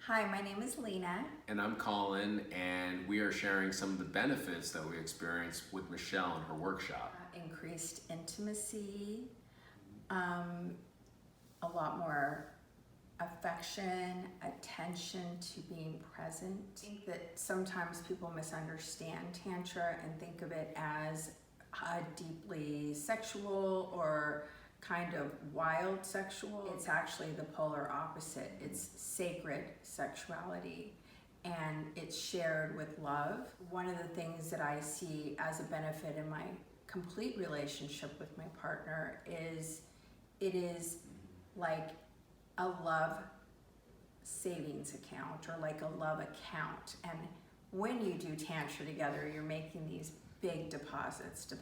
Hi, my name is Lena. And I'm Colin, and we are sharing some of the benefits that we experienced with Michelle in her workshop. Increased intimacy, a lot more affection, attention to being present. I think that sometimes people misunderstand Tantra and think of it as a deeply sexual or kind of wild sexual. It's actually the polar opposite. It's sacred sexuality and it's shared with love. One of the things that I see as a benefit in my complete relationship with my partner is it is like a love savings account or like a love account. And when you do Tantra together, you're making these big deposits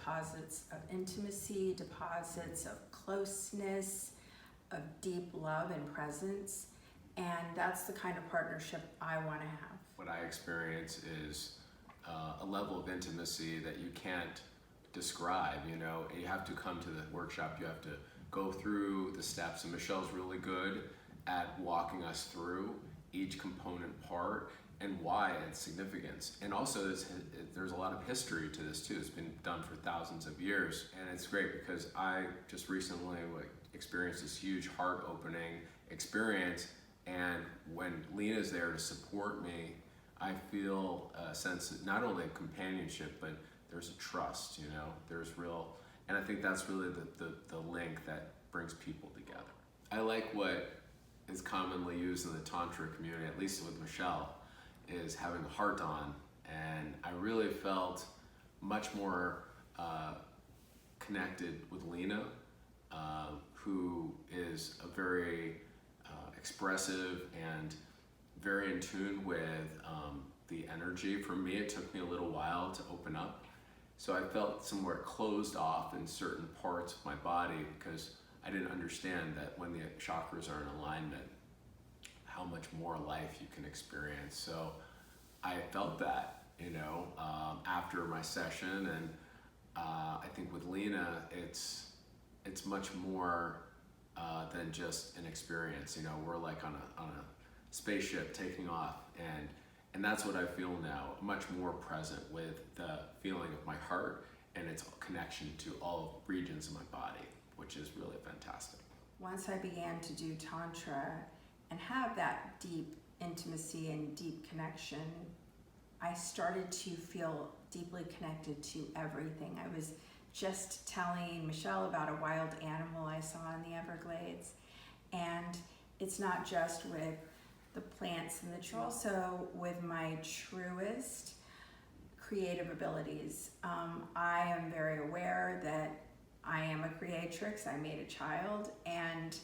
of intimacy, deposits of closeness, of deep love and presence. And that's the kind of partnership I want to have. What I experience is a level of intimacy that you can't describe. You know, you have to come to the workshop, you have to go through the steps, and Michelle's really good at walking us through each component part and why its significance. And also there's a lot of history to this too. It's been done for thousands of years, and it's great because I just recently experienced this huge heart-opening experience, and when Lena's there to support me, I feel a sense of not only companionship, but there's a trust, you know, there's real, and I think that's really the link that brings people together. I like what is commonly used in the Tantra community, at least with Michelle, is having a heart on, and I really felt much more connected with Lena, who is a very expressive and very in tune with the energy. For me, it took me a little while to open up, so I felt somewhat closed off in certain parts of my body because I didn't understand that when the chakras are in alignment, how much more life you can experience. So I felt that, you know, after my session, and I think with Lena, it's much more than just an experience. You know, we're like on a spaceship taking off, and that's what I feel now, much more present with the feeling of my heart and its connection to all regions of my body, which is really fantastic. Once I began to do Tantra and have that deep intimacy and deep connection, I started to feel deeply connected to everything. I was just telling Michelle about a wild animal I saw in the Everglades, and it's not just with the plants and the trees, also with my truest creative abilities. I am very aware that I am a creatrix. I made a child, and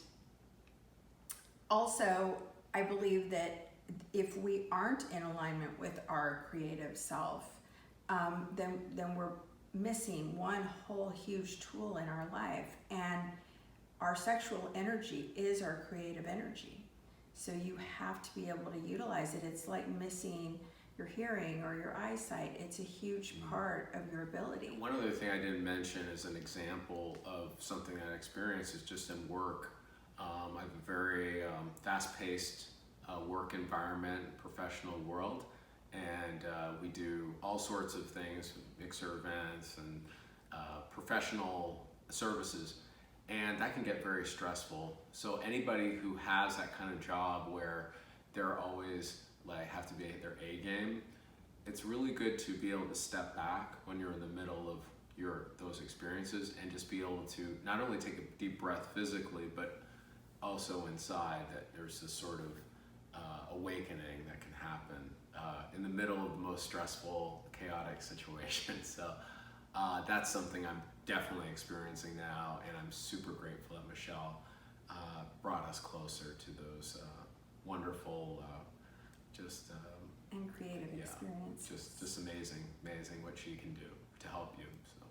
also I believe that if we aren't in alignment with our creative self, then we're missing one whole huge tool in our life, and our sexual energy is our creative energy. So you have to be able to utilize it. It's like missing your hearing or your eyesight. It's a huge part of your ability. One other thing I didn't mention as an example of something I experienced is just in work. I have a very fast-paced work environment, professional world, and we do all sorts of things, mixer events and professional services, and that can get very stressful. So anybody who has that kind of job where they're always like have to be at their A game, it's really good to be able to step back when you're in the middle of those experiences and just be able to not only take a deep breath physically, but also inside, that there's this sort of awakening that can happen in the middle of the most stressful, chaotic situation. So that's something I'm definitely experiencing now, and I'm super grateful that Michelle brought us closer to those wonderful, and creative experience. Just amazing what she can do to help you. So.